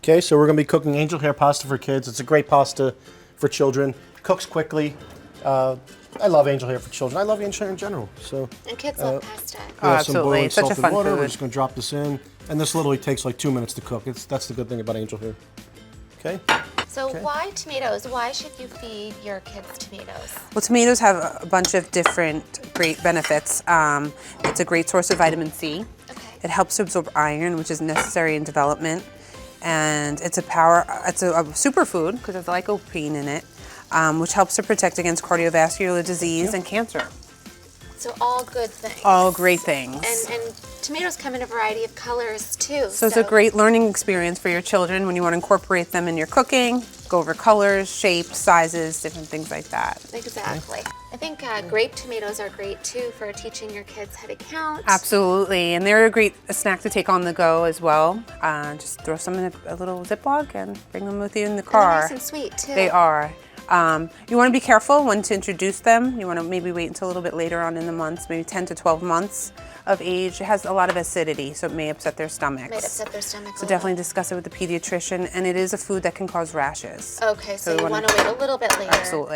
Okay, so we're going to be cooking angel hair pasta for kids. It's a great pasta for children. Cooks quickly. I love angel hair for children. I love angel hair in general. So. And kids love pasta. We have Absolutely. some Such a boiling fun salted water. food. We're just going to drop this in, and this literally takes like 2 minutes to cook. That's the good thing about angel hair. Okay. So why tomatoes? Why should you feed your kids tomatoes? Well, tomatoes have a bunch of different great benefits. It's a great source of vitamin C. Okay. It helps to absorb iron, which is necessary in development. And it's a superfood because there's lycopene in it, which helps to protect against cardiovascular disease and cancer. So all good things. All great things. And tomatoes come in a variety of colors too. So it's a great learning experience for your children when you want to incorporate them in your cooking, go over colors, shapes, sizes, different things like that. Exactly. I think grape tomatoes are great too for teaching your kids how to count. Absolutely, and they're a great snack to take on the go as well. Just throw some in a little Ziploc and bring them with you in the car. And they're nice and sweet too. They are. You want to be careful when to introduce them. You want to maybe wait until a little bit later on in the months, maybe 10 to 12 months of age. It has a lot of acidity, so it may upset their stomachs. Might upset their stomachs. So definitely discuss it with the pediatrician, and it is a food that can cause rashes. Okay, so you want to wait a little bit later. Absolutely.